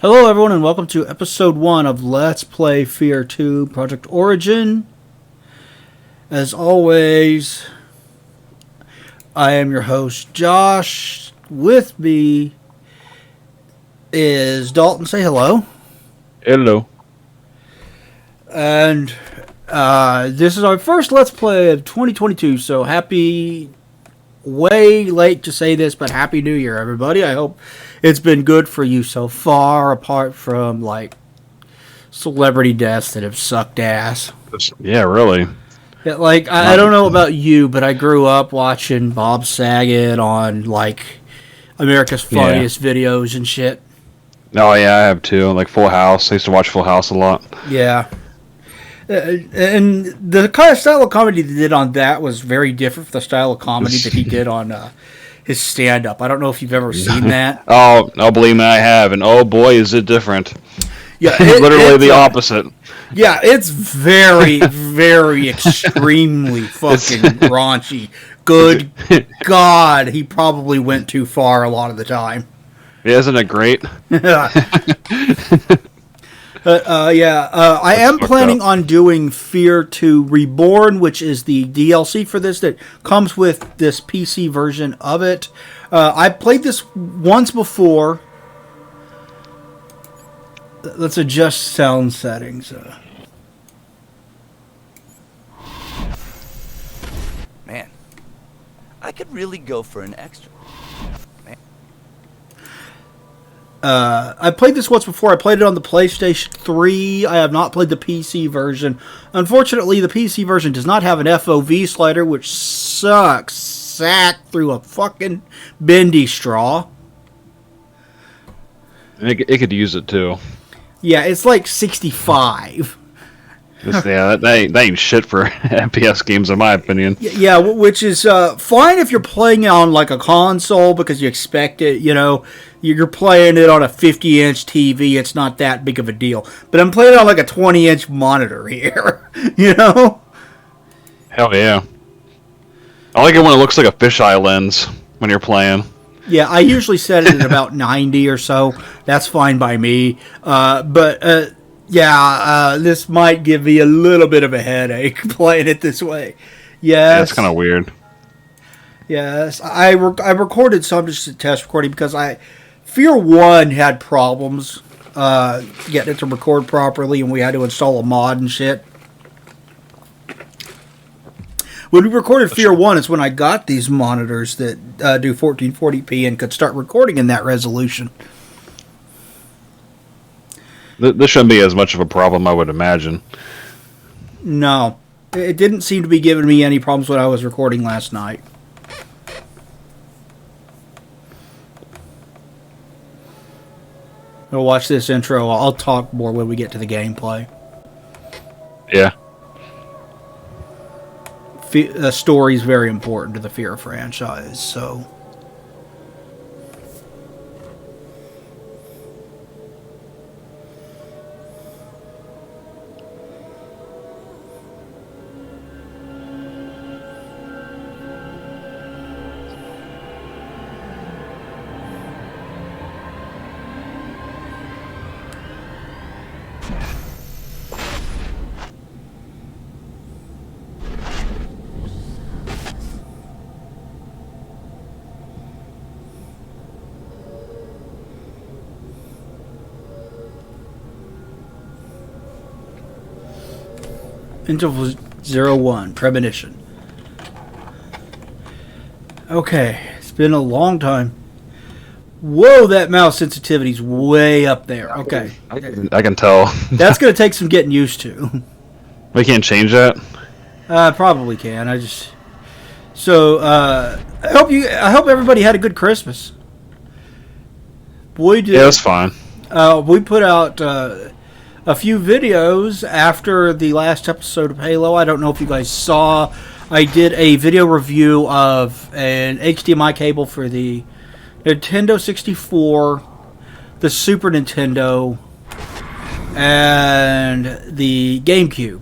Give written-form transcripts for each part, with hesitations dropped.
Hello, everyone, and welcome to episode 1 of Let's Play Fear 2 Project Origin. As always, I am your host, Josh. With me is Dalton. Say hello. Hello. And this is our first Let's Play of 2022, so way late to say this, but Happy New Year, everybody. I hope it's been good for you so far, apart from, celebrity deaths that have sucked ass. Yeah, really. Yeah, I don't know about you, but I grew up watching Bob Saget on, America's Funniest Videos and shit. Oh, yeah, I have too. Like Full House. I used to watch Full House a lot. Yeah. And the kind of style of comedy they did on that was very different from the style of comedy that he did on his stand-up. I don't know if you've ever seen that. Oh, believe me, I have. And oh boy, is it different. Yeah, literally the opposite. Yeah, it's very, very extremely fucking raunchy. Good God, he probably went too far a lot of the time. Yeah, isn't it great? I am planning on doing Fear 2 Reborn, which is the DLC for this that comes with this PC version of it. I played this once before. Let's adjust sound settings. Man, I could really go for an extra. I played this once before. I played it on the PlayStation 3. I have not played the PC version. Unfortunately, the PC version does not have an FOV slider, which sucks. Sat through a fucking bendy straw. It could use it too. Yeah, it's like 65. Yeah, that ain't shit for FPS games in my opinion. Yeah, which is fine if you're playing it on like a console because you expect it, you're playing it on a 50-inch TV, it's not that big of a deal. But I'm playing it on like a 20-inch monitor here, Hell yeah. I like it when it looks like a fisheye lens when you're playing. Yeah, I usually set it at about 90 or so. That's fine by me. This might give me a little bit of a headache playing it this way. Yes. Yeah, it's kind of weird. Yes, I recorded some just a test recording because Fear 1 had problems getting it to record properly, and we had to install a mod and shit. When we recorded Fear 1 is when I got these monitors that do 1440p and could start recording in that resolution. This shouldn't be as much of a problem, I would imagine. No, it didn't seem to be giving me any problems when I was recording last night. We'll watch this intro. I'll talk more when we get to the gameplay. Yeah. The story is very important to the Fear franchise, so... Interval 01, Premonition. Okay, it's been a long time. Whoa, that mouse sensitivity's way up there. Okay. I can tell. That's going to take some getting used to. We can't change that? Probably can. I hope everybody had a good Christmas. Boy, did... Yeah, that's fine. We put out a few videos after the last episode of Halo. I don't know if you guys saw. I did a video review of an HDMI cable for the Nintendo 64, the Super Nintendo, and the GameCube.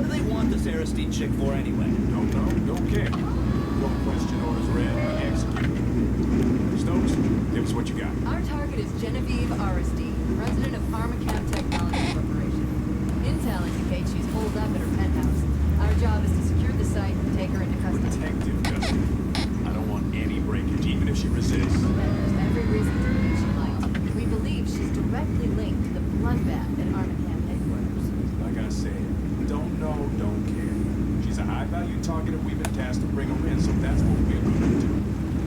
do they want this Aristide chick for anyway? Don't know, don't care. One question orders read, we execute. Stokes, give us what you got. Our target is Genevieve Aristide, resident of Pharmacam Technology Corporation. Intel indicates she's holed up at her penthouse. Our job is to secure the site and take her into custody. Protective custody. I don't want any breakage, even if she resists. And there's every reason to believe she might. We believe she's directly linked to the bloodbath at Pharmacam headquarters. Like I said, don't know, don't care. She's a high-value target and we've been tasked to bring her in, so that's what we're going to do.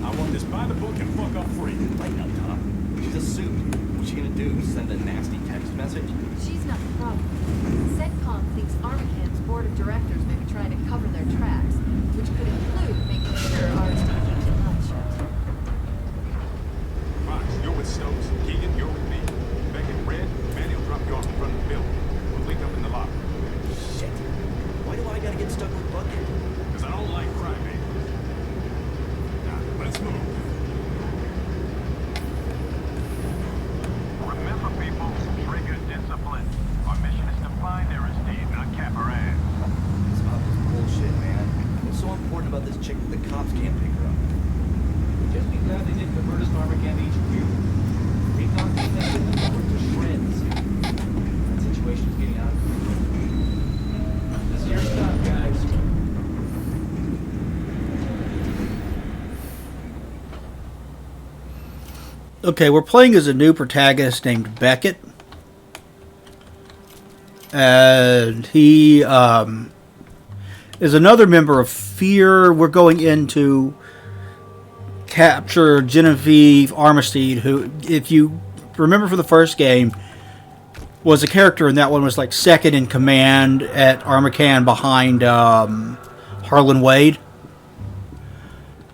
I want this by the book and fuck up free. Lighten up, Tom. She's a suit. What's she gonna do? Send a nasty text message? She's not the problem. CENTCOM thinks Pharmacam's board of directors may be trying to cover their tracks, which could include making sure Aristide keeps her mouth shut. Fox, you're with Stokes. Keegan, you're with me. Beckett, Red, Manny will drop you off in front of the building. We'll link up in the lobby. Shit. Why do I gotta get stuck with Bucket? Because I don't like crybabies. Now, let's move. Remember, people, trigger discipline. Our mission is to find Aristide, not cap her ass. This office bullshit, man. What's so important about this chick that the cops can't pick her up? Just be glad they didn't convert us to Pharmacam HQ. Recon team has been to shreds. That situation's getting out of control. This is your stuff, guys. Okay, we're playing as a new protagonist named Beckett. And he is another member of Fear. We're going in to capture Genevieve Aristide, who, if you remember from the first game, was a character in that one, was like second in command at Armacan behind Harlan Wade,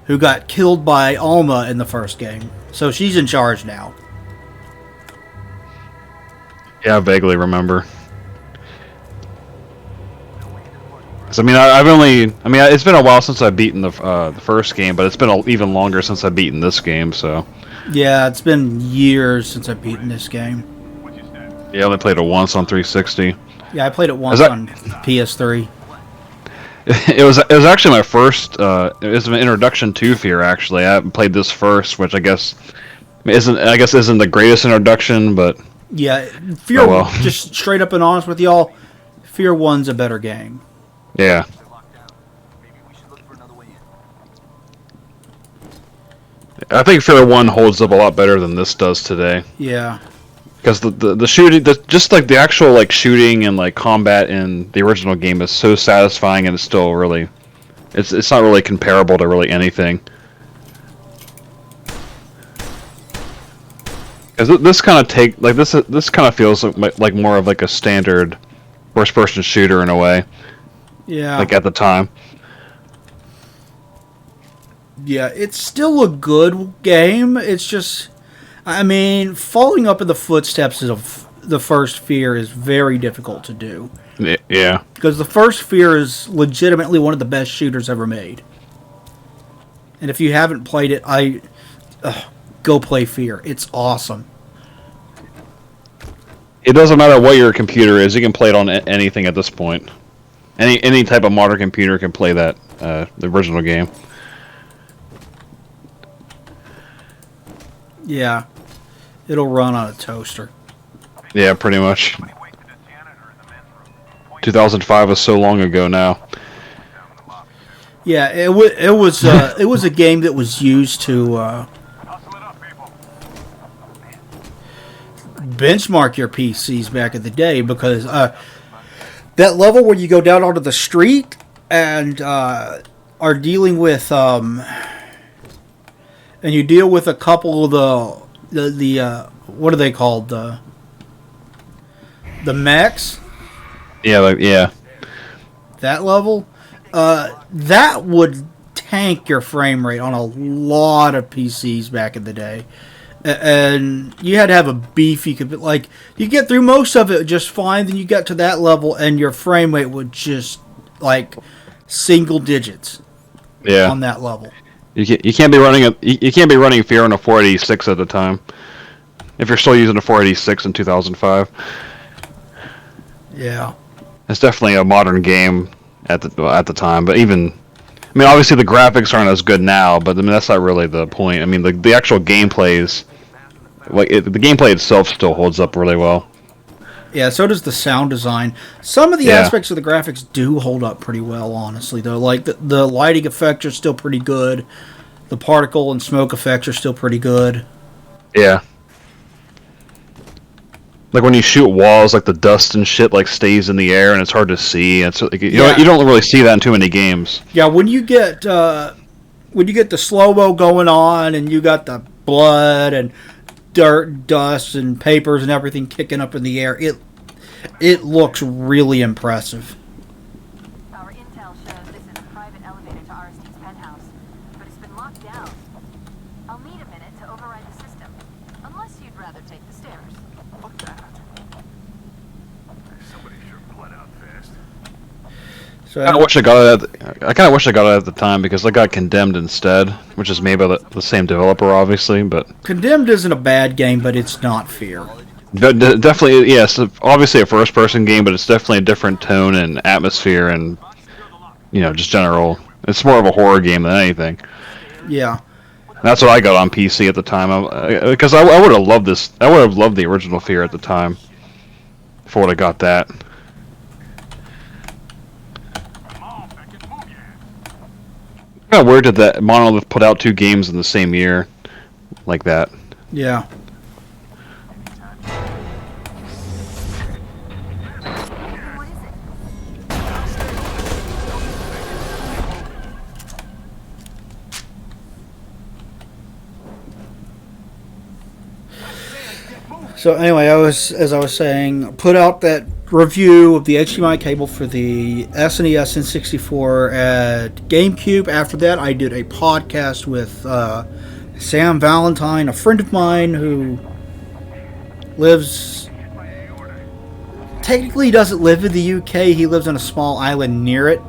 who got killed by Alma in the first game. So she's in charge now. Yeah, I vaguely remember. 'Cause, I mean, it's been a while since I've beaten the first game, but it's been even longer since I've beaten this game. So Yeah, it's been years since I've beaten this game. yeah, I only played it once on 360. Yeah, I played it once that- on PS3. It was actually my first. It was an introduction to Fear. Actually, I played this first, which I guess isn't the greatest introduction, but Yeah, Fear, Oh, well. just straight up and honest with y'all, Fear 1's a better game. yeah. Maybe we should look for another way in. I think Fear 1 holds up a lot better than this does today. Yeah. Because the shooting, just like the actual like shooting and like combat in the original game is so satisfying, and it's still really, it's not really comparable to really anything. Because this kind of this kind of feels like more of like a standard first-person shooter in a way, Yeah. like at the time. Yeah, it's still a good game. It's just, I mean, following up in the footsteps of the first Fear is very difficult to do. Yeah. Because the first Fear is legitimately one of the best shooters ever made. And if you haven't played it, go play Fear. It's awesome. It doesn't matter what your computer is; you can play it on anything at this point. Any type of modern computer can play that the original game. Yeah. It'll run on a toaster. Yeah, pretty much. 2005 was so long ago now. Yeah, it was a game that was used to benchmark your PCs back in the day, because that level where you go down onto the street and are dealing with and you deal with a couple of the what are they called, the mechs, Yeah. that level, that would tank your frame rate on a lot of PCs back in the day. And you had to have a beefy, like, you get through most of it just fine, then you got to that level and your frame rate would just, like, single digits Yeah. on that level. You can't be running Fear on a 486 at the time. If you're still using a 486 in 2005. Yeah. it's definitely a modern game at the time. But even, I mean, obviously the graphics aren't as good now, but I mean that's not really the point. I mean, the actual gameplays, the gameplay itself still holds up really well. Yeah, so does the sound design. Some of the Yeah. aspects of the graphics do hold up pretty well, honestly, though. Like, the lighting effects are still pretty good. The particle and smoke effects are still pretty good. Yeah. Like when you shoot walls, like the dust and shit like stays in the air and it's hard to see. It's like, you know, Yeah. you don't really see that in too many games. Yeah, when you get the slow-mo going on and you got the blood and dirt, dust, and papers and everything kicking up in the air, it looks really impressive. Our intel shows this is a private elevator to RSD's penthouse, but it's been locked down. I'll need a minute to override the system, unless you'd rather take the stairs. Fuck that. Somebody sure bled out fast. So I kind of wish I got it at the time because I got Condemned instead, which is made by the same developer, obviously. But Condemned isn't a bad game, but it's not Fear. definitely, yes, obviously a first-person game, but it's definitely a different tone and atmosphere, and just general. It's more of a horror game than anything. Yeah. That's what I got on PC at the time, because I would have loved this. I would have loved the original Fear at the time. If I would have got that. Kind of weird that Monolith put out 2 games in the same year, like that. Yeah. What is it? So anyway, as I was saying, put out that review of the HDMI cable for the SNES N64 at GameCube. After that, I did a podcast with Sam Valentine, a friend of mine who lives. Technically, he doesn't live in the UK. He lives on a small island near it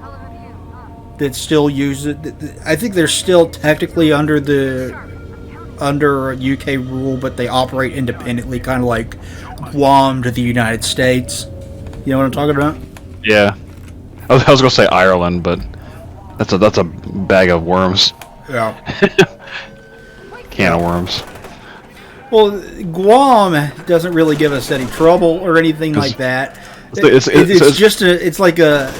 that still uses it. I think they're still technically under UK rule, but they operate independently, kind of like Guam to the United States. You know what I'm talking about? Yeah, I was gonna say Ireland, but that's a bag of worms. Yeah. Can of worms. Well, Guam doesn't really give us any trouble or anything like that. It's like a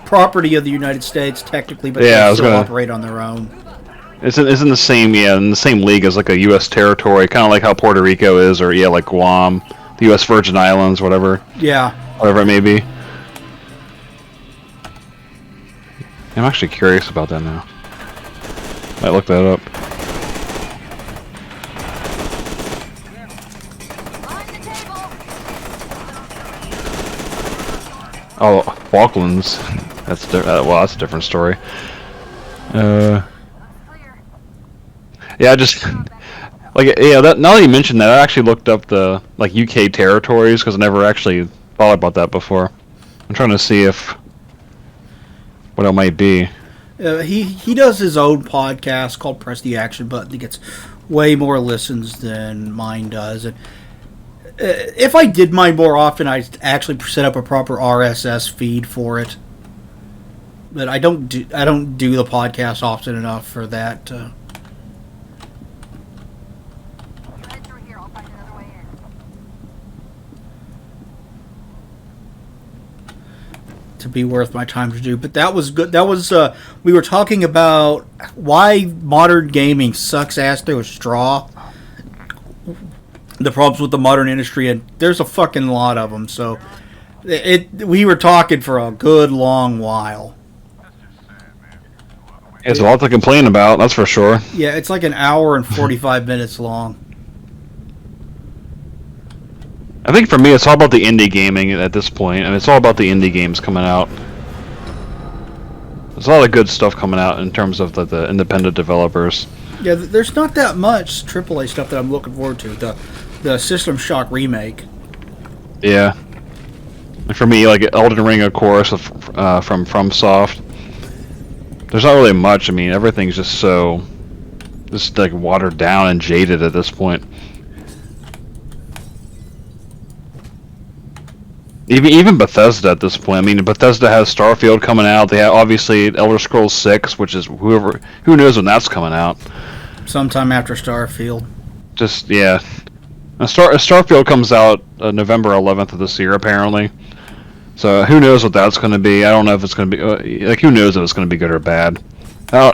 property of the United States technically, but Yeah, I they was still gonna- operate on their own. It's in the same league as like a U.S. territory, kind of like how Puerto Rico is, or like Guam, the U.S. Virgin Islands, whatever Yeah. it may be. I'm actually curious about that now. Might look that up. On the table! Oh, Falklands. That's that's a different story. Clear. Yeah, just now that you mentioned that, I actually looked up the UK territories because I never actually thought about that before. I'm trying to see what it might be. He does his own podcast called Press the Action Button. He gets way more listens than mine does. And if I did mine more often, I'd actually set up a proper RSS feed for it. But I don't do the podcast often enough for that. Head through here, I'll find another way in. To be worth my time to do. But that was good. That was we were talking about why modern gaming sucks ass through a straw. The problems with the modern industry, and there's a fucking lot of them. So we were talking for a good long while. There's a lot to complain about, that's for sure. Yeah, it's like an hour and 45 minutes long. I think for me, it's all about the indie gaming at this point, and it's all about the indie games coming out. There's a lot of good stuff coming out in terms of the independent developers. Yeah, there's not that much AAA stuff that I'm looking forward to. The System Shock remake. Yeah. And for me, like Elden Ring, of course, from FromSoft. There's not really much. I mean, everything's just like watered down and jaded at this point. Even Bethesda at this point. I mean, Bethesda has Starfield coming out. They have obviously Elder Scrolls 6, which is who knows when that's coming out. Sometime after Starfield. Just yeah, Starfield comes out November 11th of this year apparently. So who knows what that's going to be? I don't know if it's going to be like who knows if it's going to be good or bad. Do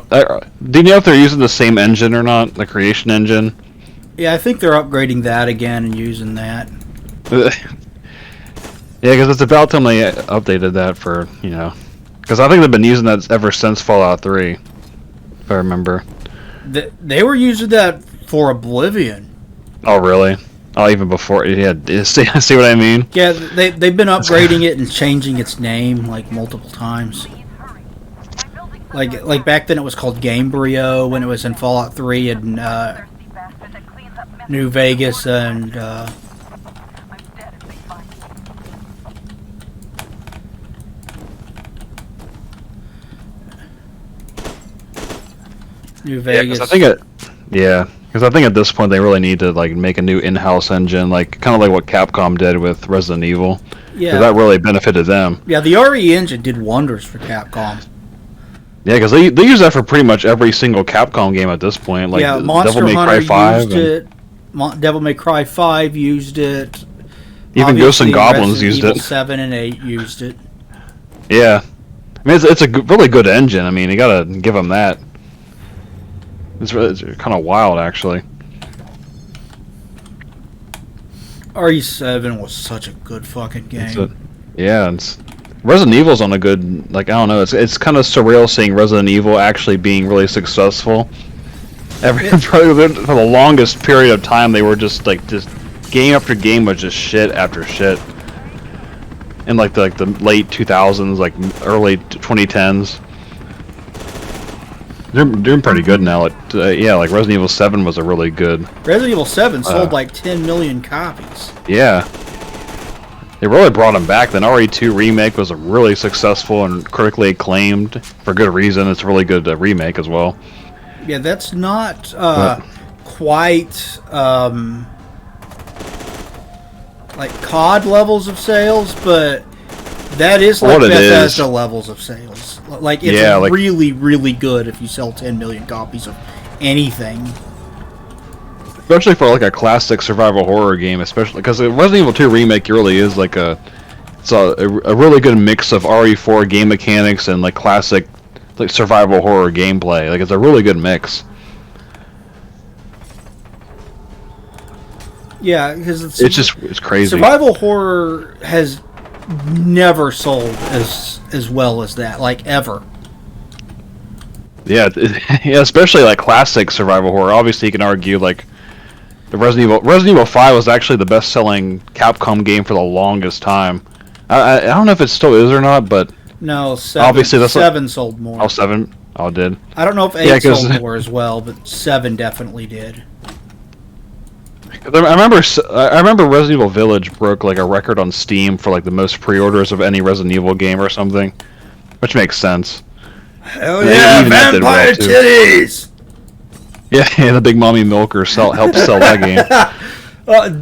you know if they're using the same engine or not, the creation engine? Yeah, I think they're upgrading that again and using that. Yeah, because it's about time they updated that for, because I think they've been using that ever since Fallout 3, if I remember. They were using that for Oblivion. Oh, really? Oh, even before, yeah, see what I mean? Yeah, they've been upgrading it and changing its name, like, multiple times. Like back then it was called Gamebryo when it was in Fallout 3 and New Vegas and New Vegas. Because I think at this point they really need to like make a new in-house engine, like kind of like what Capcom did with Resident Evil. Yeah, because that really benefited them. Yeah, the RE engine did wonders for Capcom. Yeah, because they use that for pretty much every single Capcom game at this point. Like yeah, Monster Devil May Hunter Cry 5 used it. Devil May Cry 5 used it. Even Ghosts and Obviously, Goblins Resident used Evil it. 7 and 8 used it. Yeah, I mean it's a really good engine. I mean you gotta give them that. It's kind of wild actually. RE7 was such a good fucking game. Resident Evil's on a good, like, I don't know, it's kind of surreal seeing Resident Evil actually being really successful. Probably for the longest period of time they were just game after game was just shit after shit. In like the late 2000s, like early 2010s. They're doing pretty good now. Like Resident Evil 7 was a really good. Resident Evil 7 sold like 10 million copies. Yeah. They really brought them back. The RE2 remake was a really successful and critically acclaimed for good reason. It's a really good remake as well. Yeah, that's not quite like COD levels of sales, but that is like Bethesda levels of sales. Like it's really, really good if you sell 10 million copies of anything. Especially for like a classic survival horror game, especially because Resident Evil 2 remake really is like a really good mix of RE4 game mechanics and like classic like survival horror gameplay. Like it's a really good mix. Yeah, because it's crazy. Survival horror has never sold as well as that, like ever. Yeah, especially like classic survival horror. Obviously, you can argue like the Resident Evil 5 was actually the best-selling Capcom game for the longest time. I don't know if it still is or not, but no, 7, obviously that's 7 sold more. Oh, 7? Oh, it did. I don't know if 8 sold more as well, but 7 definitely did. I remember Resident Evil Village broke like a record on Steam for like the most pre-orders of any Resident Evil game or something, which makes sense. Hell yeah, vampire titties! Yeah, the Big Mommy Milker helped sell that game.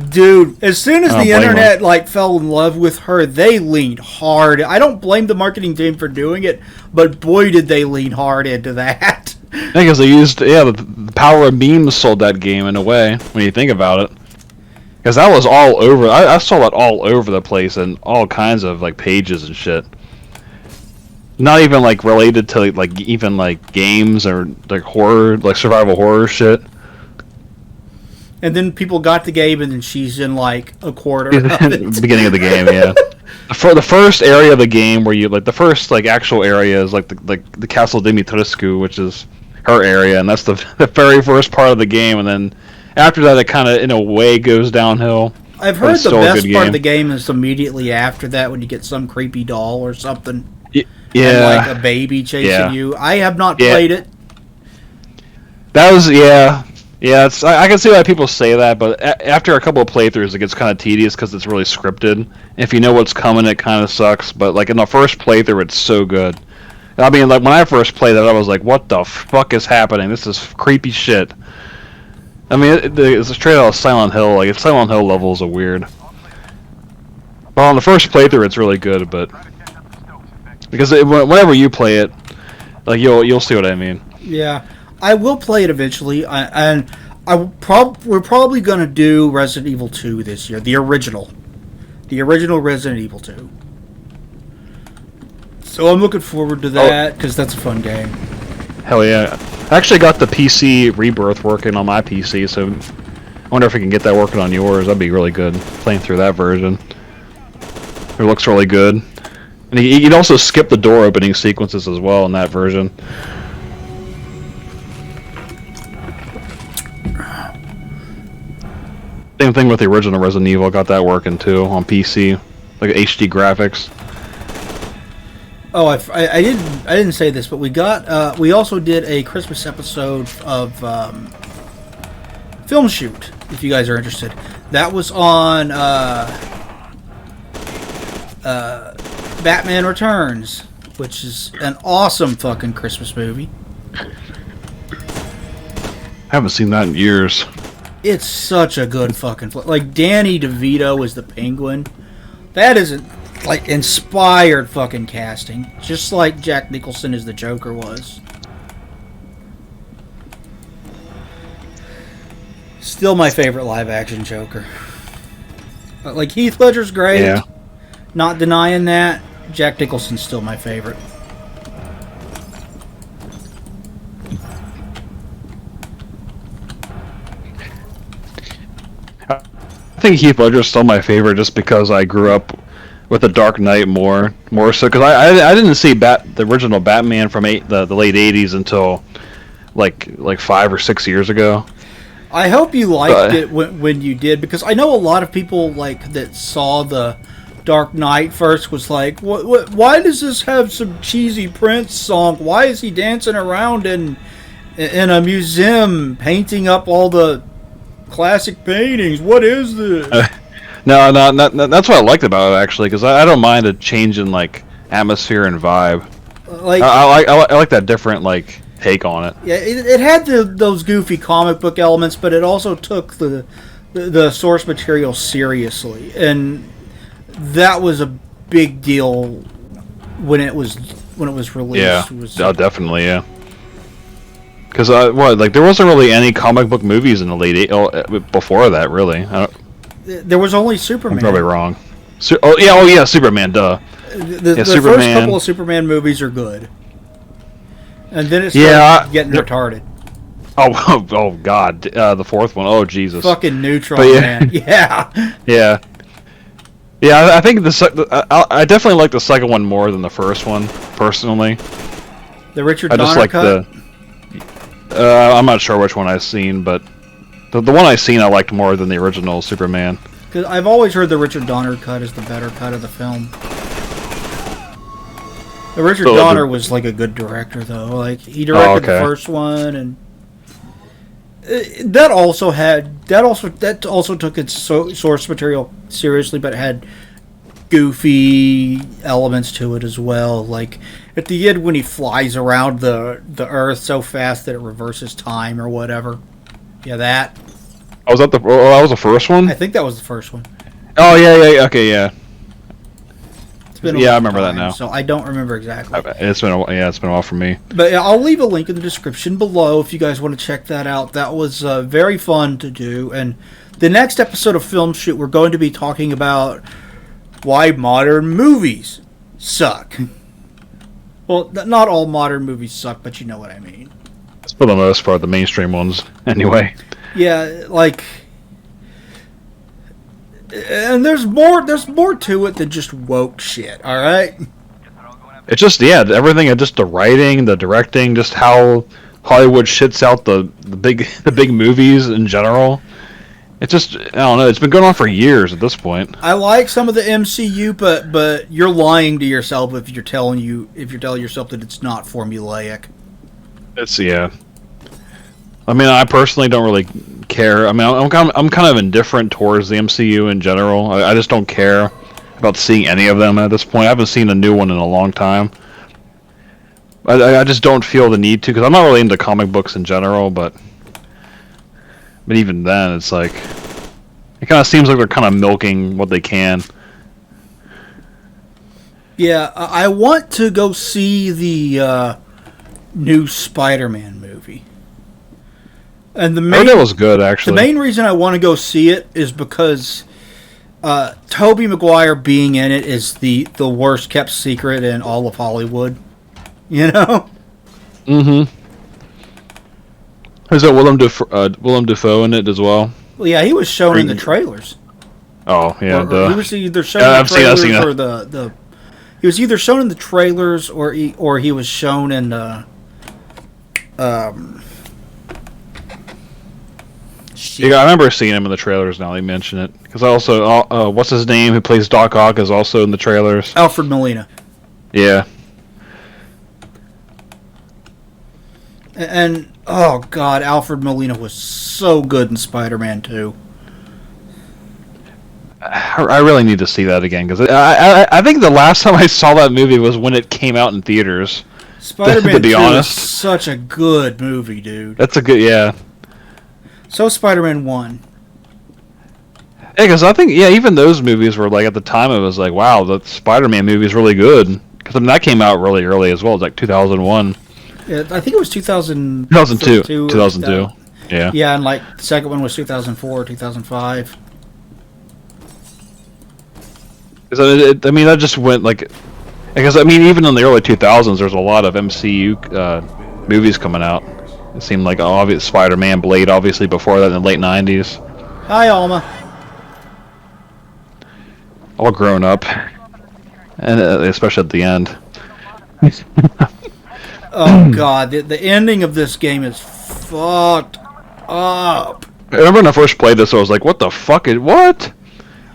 Dude, as soon as the internet like fell in love with her, they leaned hard. I don't blame the marketing team for doing it, but boy did they lean hard into that. Because they used the power of memes sold that game in a way when you think about it. Because that was all over. I saw that all over the place and all kinds of like pages and shit. Not even like related to like even like games or like horror, like survival horror shit. And then people got the game, and then she's in like a quarter of it. Beginning of the game, yeah. For the first area of the game, where you like the first like actual area is like the Castle Dimitrescu, which is her area, and that's the very first part of the game. And then after that, it kind of in a way goes downhill. I've heard the best part of the game is immediately after that when you get some creepy doll or something. Yeah, and like a baby chasing you. I have not played it. That was yeah. I can see why people say that, but after a couple of playthroughs, it gets kind of tedious because it's really scripted. If you know what's coming, it kind of sucks. But like in the first playthrough, it's so good. I mean, like when I first played it, I was like, "What the fuck is happening? This is creepy shit." I mean, it's straight out of Silent Hill. Like Silent Hill levels are weird. Well, on the first playthrough, it's really good, but because whenever you play it, like you'll see what I mean. Yeah, I will play it eventually, we're probably gonna do Resident Evil 2 this year, the original Resident Evil 2. So I'm looking forward to that because that's a fun game. Hell yeah! I actually got the PC Rebirth working on my PC, so I wonder if I can get that working on yours. That'd be really good. Playing through that version, it looks really good. And you can also skip the door opening sequences as well in that version. Same thing with the original Resident Evil. Got that working too on PC, like HD graphics. Oh, I didn't say this, but we also did a Christmas episode of Film Shoot. If you guys are interested, that was on Batman Returns, which is an awesome fucking Christmas movie. I haven't seen that in years. It's such a good fucking like Danny DeVito is the Penguin. That isn't like inspired fucking casting, just like Jack Nicholson as the Joker was. Still my favorite live action Joker. Like Heath Ledger's great. Yeah. Not denying that. Jack Nicholson's still my favorite. I think Heath Ledger's still my favorite just because I grew up with The Dark Knight more so because I didn't see the original Batman from the late 80s until like 5 or 6 years ago. I hope you liked it when you did, because I know a lot of people like that saw the Dark Knight first was like, what? Why does this have some cheesy Prince song? Why is he dancing around in a museum painting up all the classic paintings? What is this? No, that's what I liked about it actually, because I don't mind a change in like atmosphere and vibe. Like I like that different like take on it. Yeah, it had those goofy comic book elements, but it also took the source material seriously, and that was a big deal when it was released. Yeah, definitely, yeah. Because there wasn't really any comic book movies in the late before that, really. There was only Superman. I'm probably wrong. Oh yeah, Superman. Duh. The Superman. First couple of Superman movies are good, and then it started getting retarded. Oh God, the fourth one. Oh Jesus. Fucking Neutron, man. Yeah. Yeah. Yeah, I think I definitely like the second one more than the first one, personally. The Richard Donner cut? I'm not sure which one I've seen, but the one I've seen I liked more than the original Superman. Because I've always heard the Richard Donner cut is the better cut of the film. The Richard Donner was like a good director, though. Like he directed the first one, and that also took its source material seriously, but had goofy elements to it as well. Like at the end when he flies around the Earth so fast that it reverses time or whatever. Yeah, that. Oh, that was the first one? I think that was the first one. Oh yeah, okay, yeah. It's been I remember that now. So I don't remember exactly. It's been a while for me. But yeah, I'll leave a link in the description below if you guys want to check that out. That was very fun to do. And the next episode of Film Shoot, we're going to be talking about why modern movies suck. Well, not all modern movies suck, but you know what I mean. For the most part, the mainstream ones, anyway. Yeah, like, and there's more to it than just woke shit. All right. It's just everything, just the writing, the directing, just how Hollywood shits out the big movies in general. It's just, I don't know. It's been going on for years at this point. I like some of the MCU, but you're lying to yourself if you're telling yourself that it's not formulaic. It's I mean, I personally don't really care. I mean, I'm kind of indifferent towards the MCU in general. I just don't care about seeing any of them at this point. I haven't seen a new one in a long time. I just don't feel the need to, because I'm not really into comic books in general, but even then, it's like, it kind of seems like they're kind of milking what they can. Yeah, I want to go see the new Spider-Man movie. And the I main heard that was good, the actually. main reason I want to go see it is because Tobey Maguire being in it is the worst kept secret in all of Hollywood. You know? Mm-hmm. Is that Willem Dafoe in it as well? Well, yeah, he was shown in the trailers. Oh, yeah, Or he was either shown Yeah, in the I've trailers seen that. or the he was either shown in the trailers or he was shown in shit. Yeah, I remember seeing him in the trailers now they mention it. Because I also, what's his name, who plays Doc Ock, is also in the trailers. Alfred Molina. Yeah. And oh god, Alfred Molina was so good in Spider-Man 2. I really need to see that again, because I think the last time I saw that movie was when it came out in theaters. Spider-Man To be 2 honest. is such a good movie, dude. That's a good, yeah. So Spider-Man 1. Yeah, because I think, yeah, even those movies were, like, at the time it was like, wow, the Spider-Man movie is really good. Because, I mean, that came out really early as well. It was like 2001. Yeah, I think it was 2000, 2002. 2002. Yeah. Yeah, and like the second one was 2004, 2005. Because, I mean, that just went, like... Because, I mean, even in the early 2000s, there's a lot of MCU movies coming out. It seemed like obvious Spider-Man, Blade, obviously, before that in the late 90s. Hi, Alma. All grown up. And especially at the end. Oh god, the ending of this game is fucked up. I remember when I first played this, I was like, what the fuck is... What?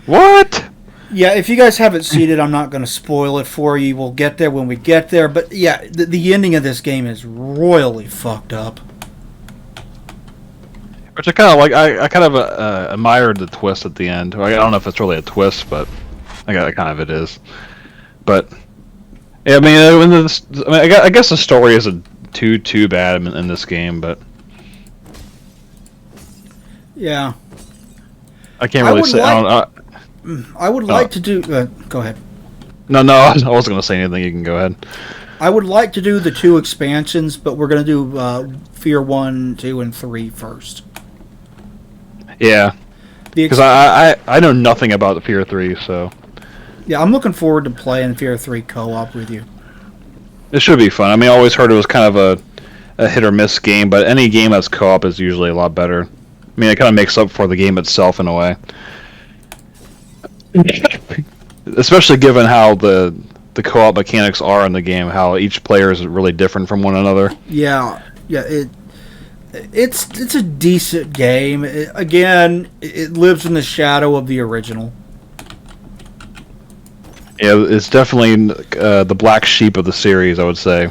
What? Yeah, if you guys haven't seen it, I'm not going to spoil it for you. We'll get there when we get there. But yeah, the ending of this game is royally fucked up. Which I kind of like. I kind of admired the twist at the end. I don't know if it's really a twist, but I kind of it is. But yeah, I mean, I guess the story isn't too bad in this game, but Yeah. I can't I really would say. I would like to do... go ahead. No, I wasn't going to say anything. You can go ahead. I would like to do the 2 expansions, but we're going to do Fear 1, 2, and 3 first. Yeah, because I know nothing about the Fear 3, so... Yeah, I'm looking forward to playing Fear 3 co-op with you. It should be fun. I mean, I always heard it was kind of a hit-or-miss game, but any game that's co-op is usually a lot better. I mean, it kind of makes up for the game itself in a way. Especially given how the co-op mechanics are in the game, how each player is really different from one another. Yeah, it's a decent game. It lives in the shadow of the original. Yeah, it's definitely the black sheep of the series, I would say.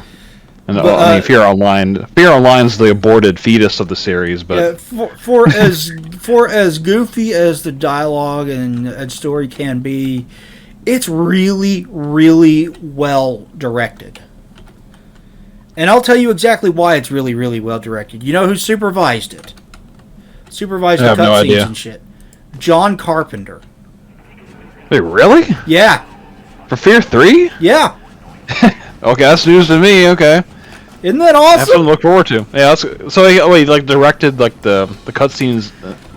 And I mean, Fear Online's the aborted fetus of the series, but for as goofy as the dialogue and story can be, it's really, really well directed. And I'll tell you exactly why it's really, really well directed. You know who supervised it? Supervised I the have no cutscenes idea. and shit. John Carpenter. wait, really? Yeah, For Fear 3? yeah. Okay, that's news to me. Okay. Isn't that I have something awesome? to look forward to. Yeah, so he like directed like the cutscenes.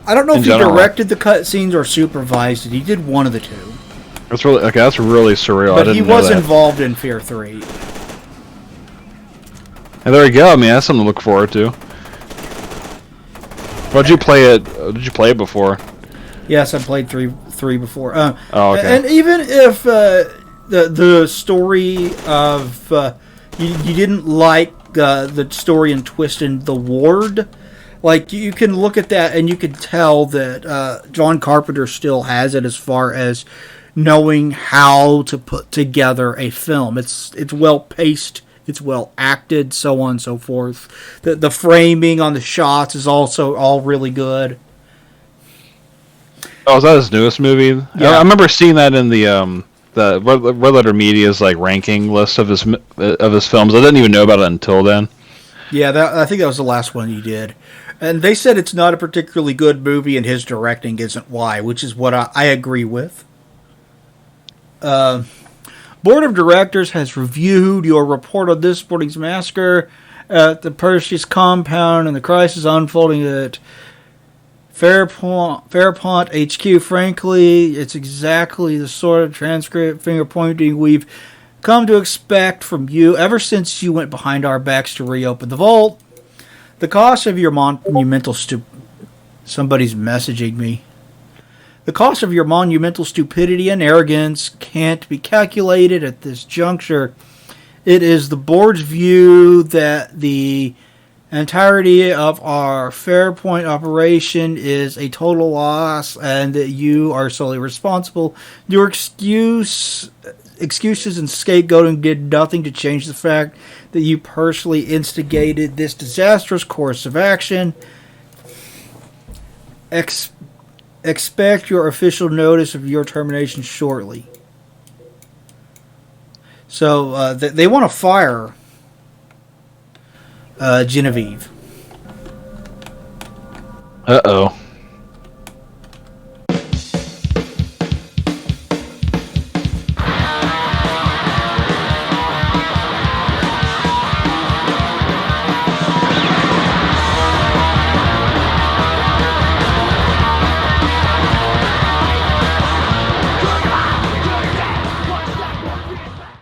I don't know in if he general. directed the cutscenes or supervised it. He did one of the two. That's really okay. That's really surreal. I But didn't he know was that. involved in Fear 3. And there you go. I mean, that's something to look forward to. Did you play it before? Yes, I played three before. Oh, okay. And even if the story of you didn't like the story and twist in The Ward, like you can look at that and you can tell that John Carpenter still has it as far as knowing how to put together a film. It's well paced. It's well acted, so on and so forth. The framing on the shots is also all really good. Oh, is that his newest movie? Yeah. I remember seeing that in the Red Letter Media's like ranking list of his films. I didn't even know about it until then. Yeah, I think that was the last one he did. And they said it's not a particularly good movie and his directing isn't why, which is what I agree with. Board of Directors has reviewed your report on this morning's massacre at the Perseus compound and the crisis unfolding at Fairpont HQ. Frankly, it's exactly the sort of transcript finger pointing we've come to expect from you ever since you went behind our backs to reopen the vault. The cost of your monumental Somebody's messaging me. The cost of your monumental stupidity and arrogance can't be calculated at this juncture. It is the board's view that the entirety of our Fairpoint operation is a total loss and that you are solely responsible. Your excuses and scapegoating did nothing to change the fact that you personally instigated this disastrous course of action. Expect your official notice of your termination shortly. So they want to fire Genevieve. Uh-oh.